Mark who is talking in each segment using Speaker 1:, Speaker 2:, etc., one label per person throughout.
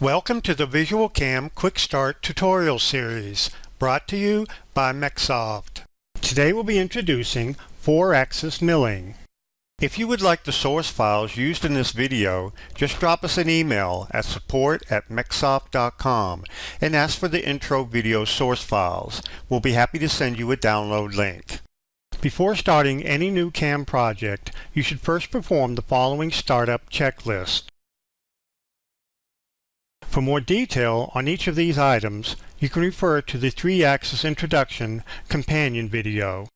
Speaker 1: Welcome to the VisualCAM Quick Start tutorial series, brought to you by Microsoft. Today we'll be introducing 4-axis milling. If you would like the source files used in this video, just drop us an email at support@microsoft.com and ask for the intro video source files. We'll be happy to send you a download link. Before starting any new CAM project, you should first perform the following startup checklist. For more detail on each of these items, you can refer to the 3-axis introduction companion video.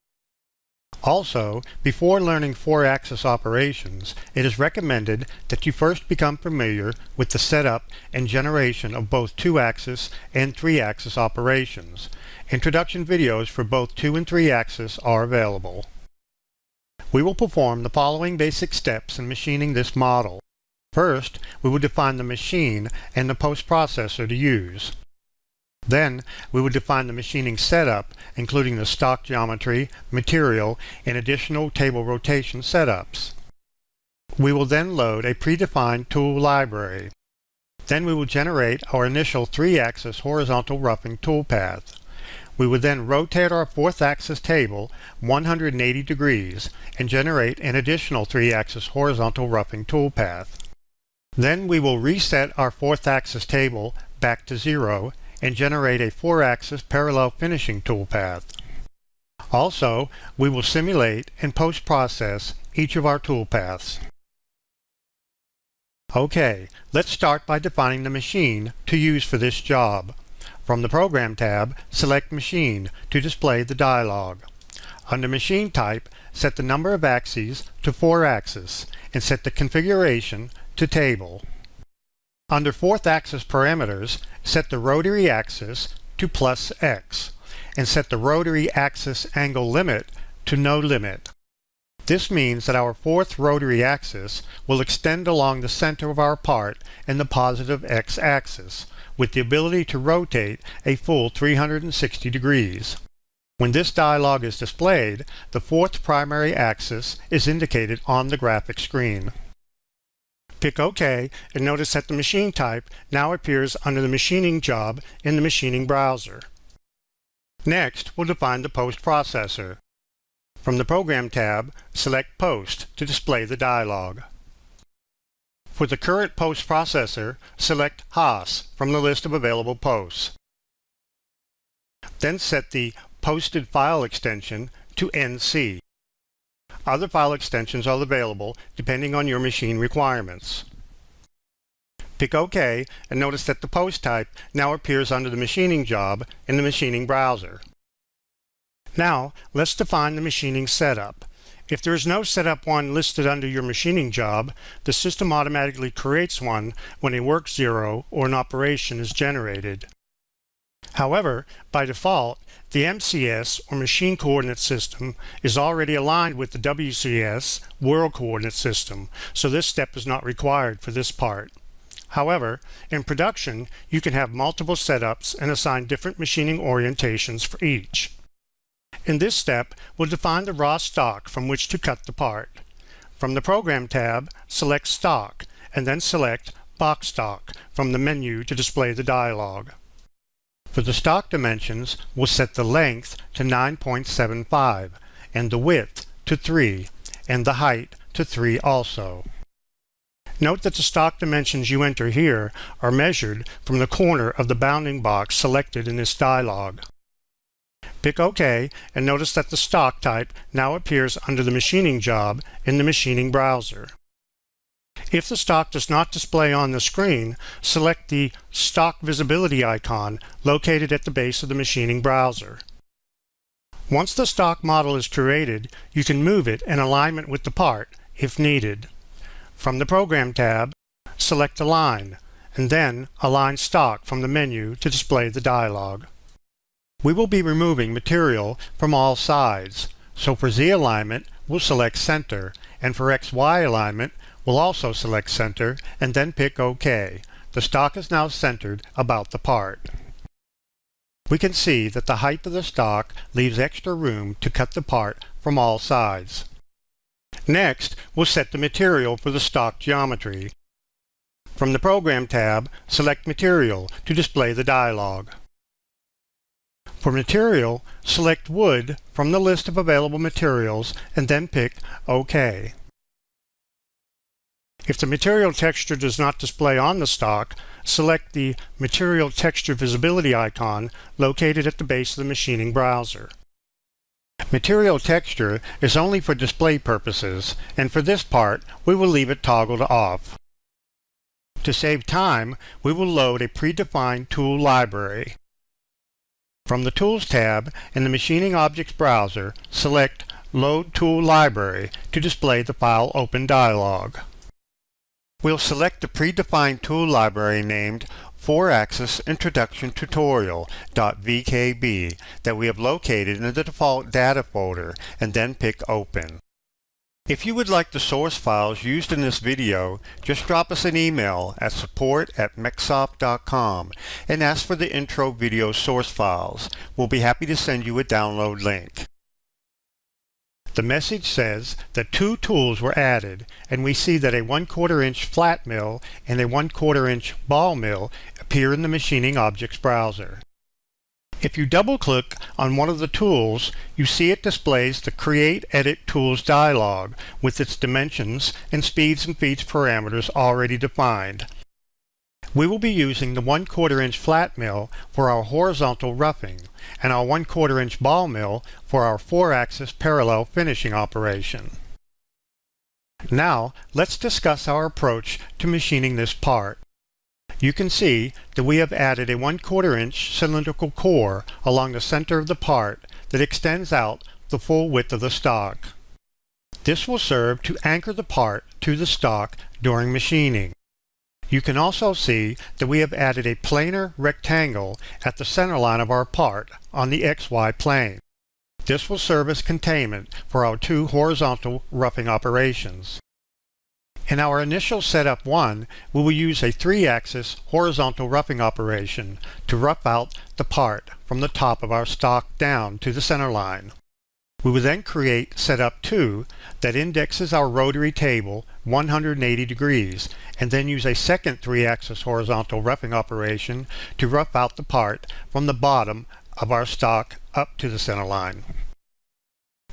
Speaker 1: Also, before learning 4-axis operations, it is recommended that you first become familiar with the setup and generation of both 2-axis and 3-axis operations. Introduction videos for both 2 and 3-axis are available. We will perform the following basic steps in machining this model. First, we will define the machine and the post-processor to use. Then, we will define the machining setup, including the stock geometry, material, and additional table rotation setups. We will then load a predefined tool library. Then we will generate our initial 3-axis horizontal roughing toolpath. We will then rotate our 4th-axis table 180 degrees and generate an additional 3-axis horizontal roughing toolpath. Then we will reset our 4th-axis table back to 0 and generate a 4-axis parallel finishing toolpath. Also, we will simulate and post-process each of our toolpaths. Okay, let's start by defining the machine to use for this job. From the Program tab, select Machine to display the dialog. Under Machine Type, set the number of axes to 4-axis and set the configuration to Table. Under 4th-axis parameters, set the rotary axis to +X and set the rotary axis angle limit to no limit. This means that our 4th rotary axis will extend along the center of our part in the positive X-axis, with the ability to rotate a full 360 degrees. When this dialog is displayed, the 4th primary axis is indicated on the graphic screen. Pick OK and notice that the machine type now appears under the machining job in the machining browser. Next, we'll define the post processor. From the Program tab, select Post to display the dialog. For the current post processor, select HOS from the list of available posts. Then set the posted file extension to NC. Other file extensions are available depending on your machine requirements. Pick OK and notice that the post type now appears under the machining job in the machining browser. Now, let's define the machining setup. If there is no setup one listed under your machining job, the system automatically creates one when a work zero or an operation is generated. However, by default, the MCS or Machine Coordinate System is already aligned with the WCS World Coordinate System, so this step is not required for this part. However, in production, you can have multiple setups and assign different machining orientations for each. In this step, we'll define the raw stock from which to cut the part. From the Program tab, select Stock, and then select Box Stock from the menu to display the dialog. For the stock dimensions, we'll set the length to 9.75 and the width to 3 and the height to 3 also. Note that the stock dimensions you enter here are measured from the corner of the bounding box selected in this dialog. Pick OK and notice that the stock type now appears under the machining job in the machining browser. If the stock does not display on the screen, select the Stock Visibility icon located at the base of the machining browser. Once the stock model is created, you can move it in alignment with the part if needed. From the Program tab, select Align, and then Align Stock from the menu to display the dialog. We will be removing material from all sides, so for Z alignment, we'll select Center, and for XY alignment, we'll also select Center and then pick OK. The stock is now centered about the part. We can see that the height of the stock leaves extra room to cut the part from all sides. Next, we'll set the material for the stock geometry. From the Program tab, select Material to display the dialog. For Material, select Wood from the list of available materials and then pick OK. If the material texture does not display on the stock, select the Material Texture Visibility icon located at the base of the machining browser. Material texture is only for display purposes, and for this part, we will leave it toggled off. To save time, we will load a predefined tool library. From the Tools tab in the Machining Objects browser, select Load Tool Library to display the File Open dialog. We'll select the predefined tool library named 4-Axis Introduction Tutorial.vkb that we have located in the default data folder and then pick Open. If you would like the source files used in this video, just drop us an email at support@mexsoft.com and ask for the intro video source files. We'll be happy to send you a download link. The message says that 2 tools were added, and we see that a 1/4 inch flat mill and a 1/4 inch ball mill appear in the Machining Objects browser. If you double-click on one of the tools, you see it displays the Create Edit Tools dialog with its dimensions and speeds and feeds parameters already defined. We will be using the 1/4 inch flat mill for our horizontal roughing and our 1/4 inch ball mill for our 4-axis parallel finishing operation. Now, let's discuss our approach to machining this part. You can see that we have added a 1/4 inch cylindrical core along the center of the part that extends out the full width of the stock. This will serve to anchor the part to the stock during machining. You can also see that we have added a planar rectangle at the center line of our part on the XY plane. This will serve as containment for our 2 horizontal roughing operations. In our initial setup 1, we will use a 3-axis horizontal roughing operation to rough out the part from the top of our stock down to the center line. We will then create setup 2 that indexes our rotary table 180 degrees and then use a second 3-axis horizontal roughing operation to rough out the part from the bottom of our stock up to the center line.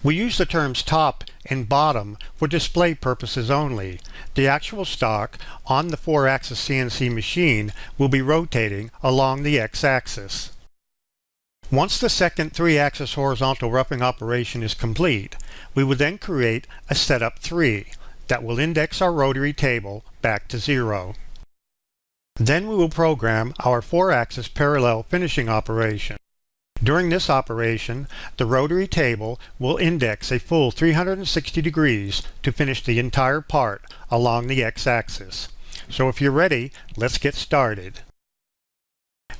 Speaker 1: We use the terms top and bottom for display purposes only. The actual stock on the 4-axis CNC machine will be rotating along the x-axis. Once the second 3-axis horizontal roughing operation is complete, we will then create a setup 3 that will index our rotary table back to 0. Then we will program our 4-axis parallel finishing operation. During this operation, the rotary table will index a full 360 degrees to finish the entire part along the x-axis. So if you're ready, let's get started.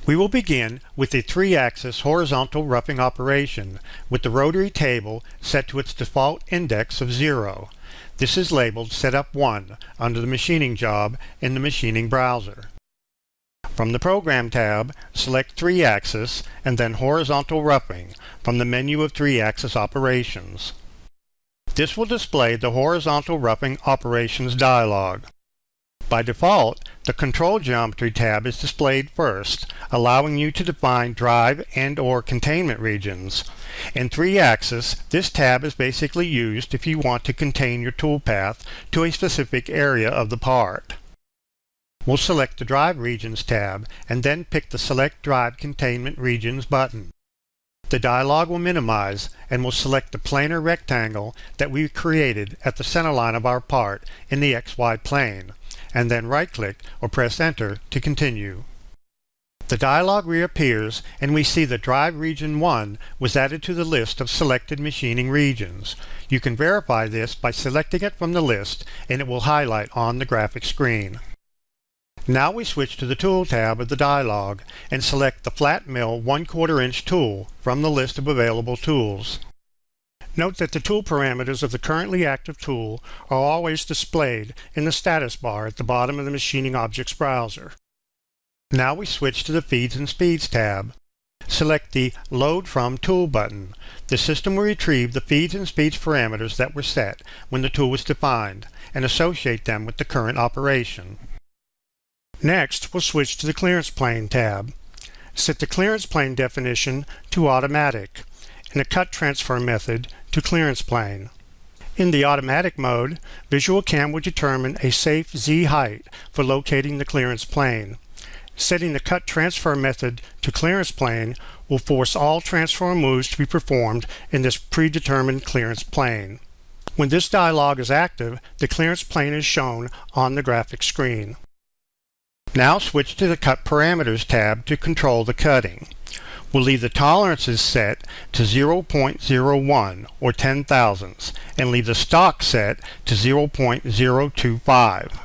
Speaker 1: We will begin with a 3-axis horizontal roughing operation with the rotary table set to its default index of 0. This is labeled Setup 1 under the Machining job in the Machining browser. From the Program tab, select 3-axis and then Horizontal Roughing from the menu of 3-axis operations. This will display the Horizontal Roughing Operations dialog. By default, the Control Geometry tab is displayed first, allowing you to define drive and/or containment regions. In 3-axis, this tab is basically used if you want to contain your toolpath to a specific area of the part. We'll select the Drive Regions tab and then pick the Select Drive Containment Regions button. The dialog will minimize and we'll select the planar rectangle that we created at the center line of our part in the XY plane, and then right-click or press Enter to continue. The dialog reappears and we see that Drive Region 1 was added to the list of selected machining regions. You can verify this by selecting it from the list and it will highlight on the graphic screen. Now we switch to the Tool tab of the dialog and select the Flat Mill 1/4 inch tool from the list of available tools. Note that the tool parameters of the currently active tool are always displayed in the status bar at the bottom of the Machining Objects browser. Now we switch to the Feeds and Speeds tab. Select the Load From Tool button. The system will retrieve the feeds and speeds parameters that were set when the tool was defined and associate them with the current operation. Next, we'll switch to the Clearance Plane tab. Set the Clearance Plane definition to Automatic and the Cut Transfer method to Clearance Plane. In the automatic mode, VisualCAM will determine a safe Z height for locating the clearance plane. Setting the Cut Transfer method to Clearance Plane will force all transfer moves to be performed in this predetermined clearance plane. When this dialog is active, the clearance plane is shown on the graphic screen. Now switch to the Cut Parameters tab to control the cutting. We'll leave the tolerances set to 0.01 or 10 thousandths and leave the stock set to 0.025.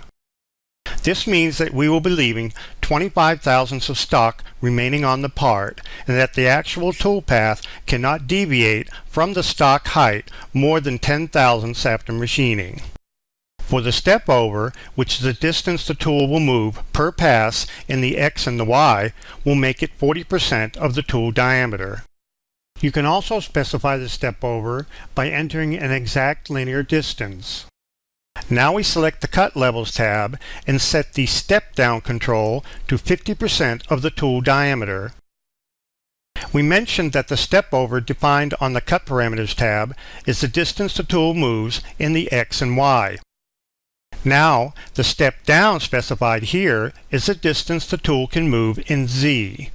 Speaker 1: This means that we will be leaving 25 thousandths of stock remaining on the part and that the actual toolpath cannot deviate from the stock height more than 10 thousandths after machining. For the step over, which is the distance the tool will move per pass in the X and the Y, we'll make it 40% of the tool diameter. You can also specify the step over by entering an exact linear distance. Now we select the Cut Levels tab and set the Step Down control to 50% of the tool diameter. We mentioned that the step over defined on the Cut Parameters tab is the distance the tool moves in the X and Y. Now, the step down specified here is the distance the tool can move in Z.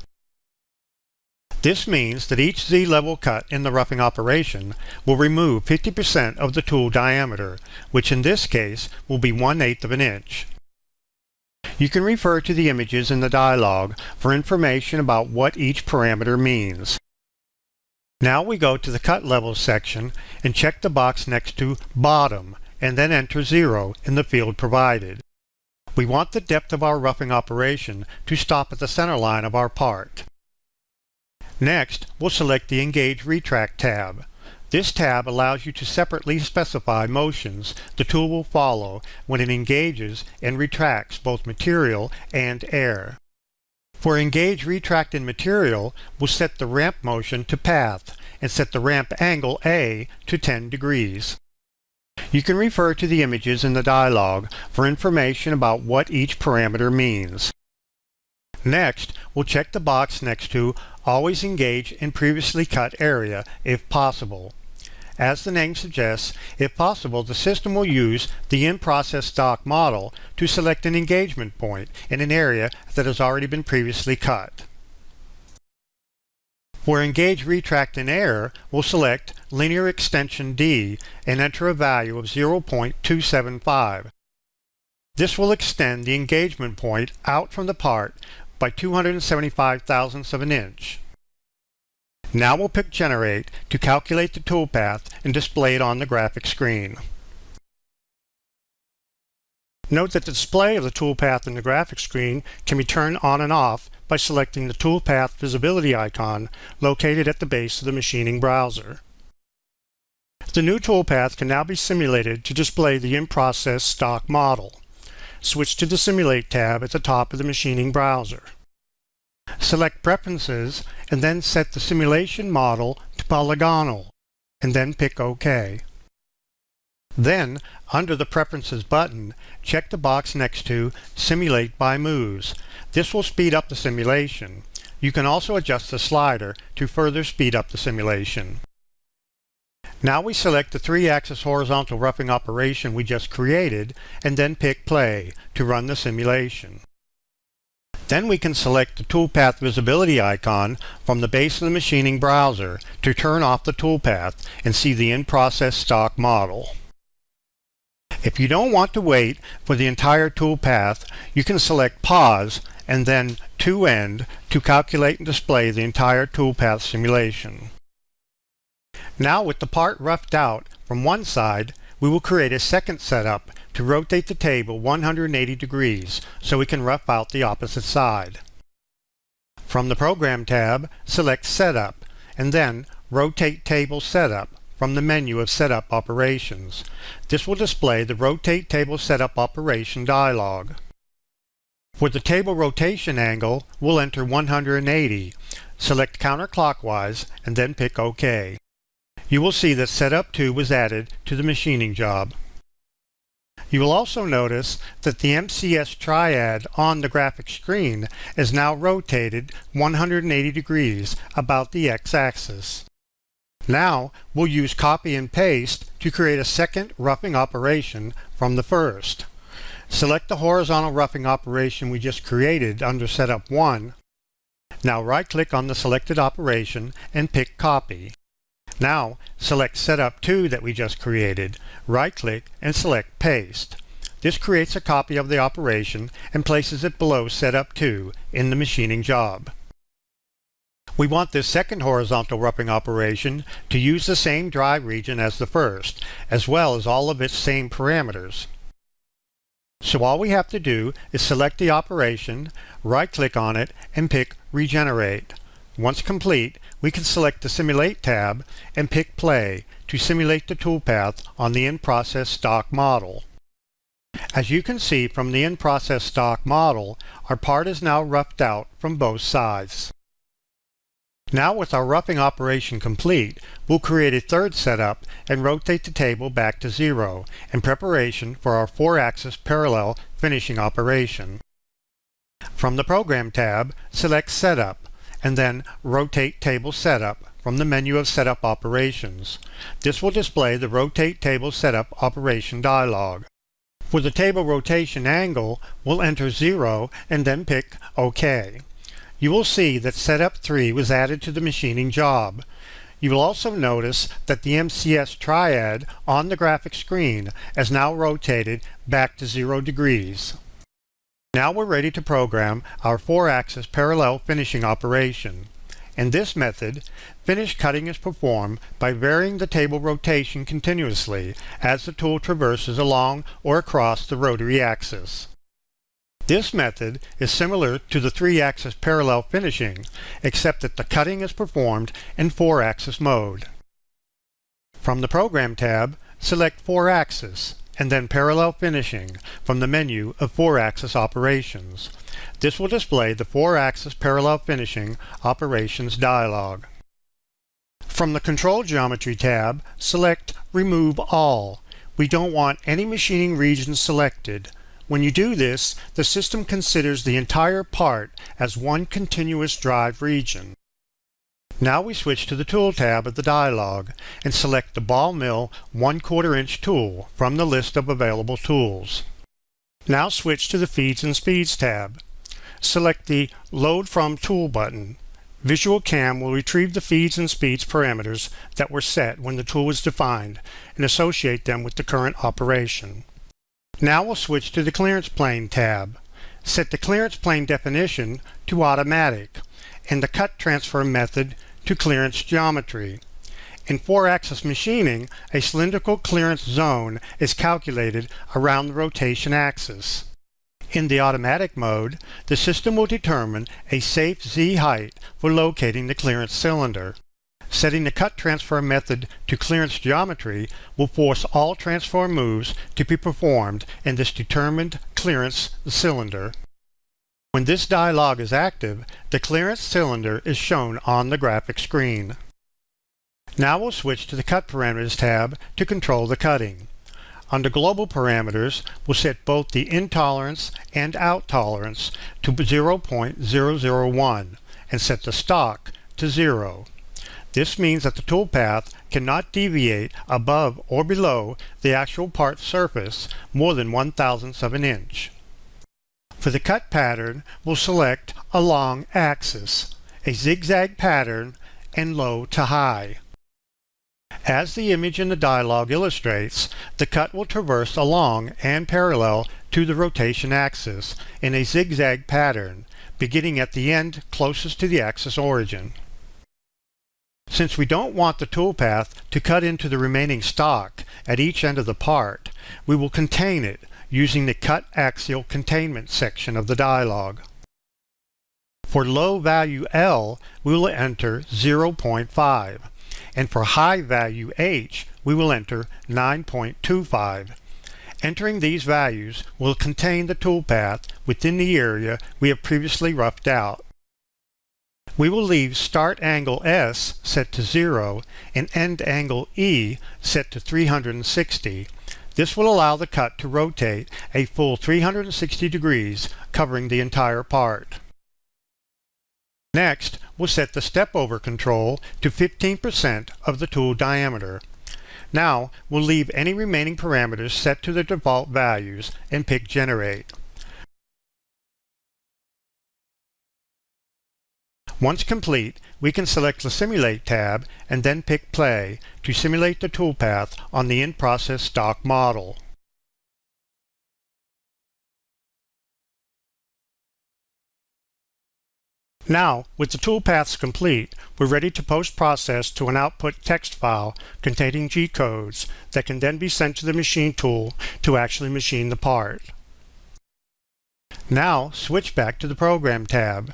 Speaker 1: This means that each Z level cut in the roughing operation will remove 50% of the tool diameter, which in this case will be 1/8 of an inch. You can refer to the images in the dialog for information about what each parameter means. Now we go to the Cut Levels section and check the box next to Bottom, and then enter 0 in the field provided. We want the depth of our roughing operation to stop at the center line of our part. Next, we'll select the Engage Retract tab. This tab allows you to separately specify motions the tool will follow when it engages and retracts both material and air. For Engage Retract in Material, we'll set the ramp motion to Path and set the ramp angle A to 10 degrees. You can refer to the images in the dialog for information about what each parameter means. Next, we'll check the box next to Always Engage in Previously Cut Area if possible. As the name suggests, if possible, the system will use the in-process stock model to select an engagement point in an area that has already been previously cut. For Engage Retract in Air, we'll select Linear Extension D and enter a value of 0.275. This will extend the engagement point out from the part by 275 thousandths of an inch. Now we'll pick Generate to calculate the toolpath and display it on the graphic screen. Note that the display of the toolpath in the graphic screen can be turned on and off by selecting the toolpath visibility icon located at the base of the machining browser. The new toolpath can now be simulated to display the in-process stock model. Switch to the Simulate tab at the top of the machining browser. Select Preferences and then set the simulation model to polygonal, and then pick OK. Then, under the Preferences button, check the box next to Simulate by Moves. This will speed up the simulation. You can also adjust the slider to further speed up the simulation. Now we select the 3-axis horizontal roughing operation we just created and then pick Play to run the simulation. Then we can select the toolpath visibility icon from the base of the machining browser to turn off the toolpath and see the in-process stock model. If you don't want to wait for the entire toolpath, you can select Pause and then To End to calculate and display the entire toolpath simulation. Now with the part roughed out from one side, we will create a second setup to rotate the table 180 degrees so we can rough out the opposite side. From the Program tab, select Setup and then Rotate Table Setup from the menu of Setup Operations. This will display the Rotate Table Setup Operation dialog. For the table rotation angle, we'll enter 180. Select counterclockwise and then pick OK. You will see that Setup 2 was added to the machining job. You will also notice that the MCS triad on the graphic screen is now rotated 180 degrees about the x-axis. Now we'll use copy and paste to create a second roughing operation from the first. Select the horizontal roughing operation we just created under Setup 1. Now right-click on the selected operation and pick Copy. Now select Setup 2 that we just created, right-click and select Paste. This creates a copy of the operation and places it below Setup 2 in the machining job. We want this second horizontal roughing operation to use the same drive region as the first, as well as all of its same parameters. So all we have to do is select the operation, right-click on it, and pick Regenerate. Once complete, we can select the Simulate tab and pick Play to simulate the toolpath on the in-process stock model. As you can see from the in-process stock model, our part is now roughed out from both sides. Now with our roughing operation complete, we'll create a third setup and rotate the table back to 0 in preparation for our 4-axis parallel finishing operation. From the Program tab, select Setup and then Rotate Table Setup from the menu of Setup Operations. This will display the Rotate Table Setup Operation dialog. For the table rotation angle, we'll enter 0 and then pick OK. You will see that Setup 3 was added to the machining job. You will also notice that the MCS triad on the graphic screen is now rotated back to 0 degrees. Now we're ready to program our 4-axis parallel finishing operation. In this method, finish cutting is performed by varying the table rotation continuously as the tool traverses along or across the rotary axis. This method is similar to the 3-axis parallel finishing, except that the cutting is performed in 4-axis mode. From the Program tab, select 4-axis and then Parallel Finishing from the menu of 4-axis operations. This will display the 4-axis parallel finishing operations dialog. From the Control Geometry tab, select Remove All. We don't want any machining regions selected. When you do this, the system considers the entire part as one continuous drive region. Now we switch to the Tool tab of the dialog and select the Ball Mill 1/4 inch tool from the list of available tools. Now switch to the Feeds and Speeds tab. Select the Load From Tool button. VisualCAM will retrieve the feeds and speeds parameters that were set when the tool was defined and associate them with the current operation. Now we'll switch to the Clearance Plane tab. Set the clearance plane definition to Automatic and the Cut Transfer method to Clearance Geometry. In 4-axis machining, a cylindrical clearance zone is calculated around the rotation axis. In the automatic mode, the system will determine a safe Z height for locating the clearance cylinder. Setting the Cut Transfer method to Clearance Geometry will force all transfer moves to be performed in this determined clearance cylinder. When this dialog is active, the clearance cylinder is shown on the graphic screen. Now we'll switch to the Cut Parameters tab to control the cutting. Under Global Parameters, we'll set both the in tolerance and out tolerance to 0.001 and set the stock to 0. This means that the toolpath cannot deviate above or below the actual part surface more than 1/1000th of an inch. For the cut pattern, we'll select a long axis, a zigzag pattern, and low to high. As the image in the dialog illustrates, the cut will traverse along and parallel to the rotation axis in a zigzag pattern, beginning at the end closest to the axis origin. Since we don't want the toolpath to cut into the remaining stock at each end of the part, we will contain it using the Cut Axial Containment section of the dialog. For low value L, we will enter 0.5, and for high value H, we will enter 9.25. Entering these values will contain the toolpath within the area we have previously roughed out. We will leave Start Angle S set to 0 and End Angle E set to 360. This will allow the cut to rotate a full 360 degrees, covering the entire part. Next, we'll set the step-over control to 15% of the tool diameter. Now, we'll leave any remaining parameters set to their default values and pick Generate. Once complete, we can select the Simulate tab and then pick Play to simulate the toolpath on the in-process stock model. Now, with the toolpaths complete, we're ready to post-process to an output text file containing G-codes that can then be sent to the machine tool to actually machine the part. Now, switch back to the Program tab.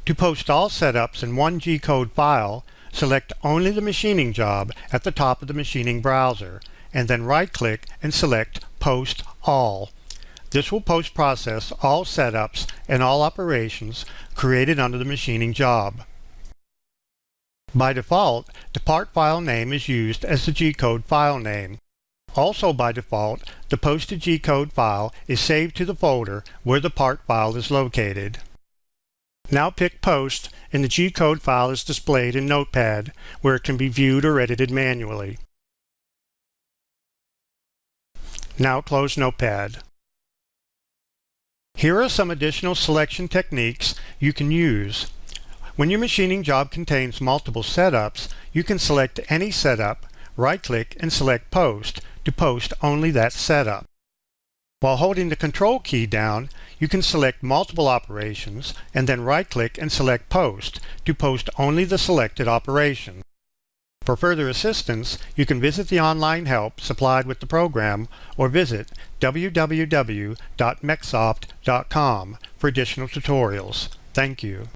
Speaker 1: To post all setups in one G-code file, select only the machining job at the top of the machining browser, and then right-click and select Post All. This will post-process all setups and all operations created under the machining job. By default, the part file name is used as the G-code file name. Also by default, the posted G-code file is saved to the folder where the part file is located. Now pick Post, and the G-code file is displayed in Notepad, where it can be viewed or edited manually. Now close Notepad. Here are some additional selection techniques you can use. When your machining job contains multiple setups, you can select any setup, right-click and select Post to post only that setup. While holding the Control key down, you can select multiple operations and then right-click and select Post to post only the selected operation. For further assistance, you can visit the online help supplied with the program or visit www.mechsoft.com for additional tutorials. Thank you.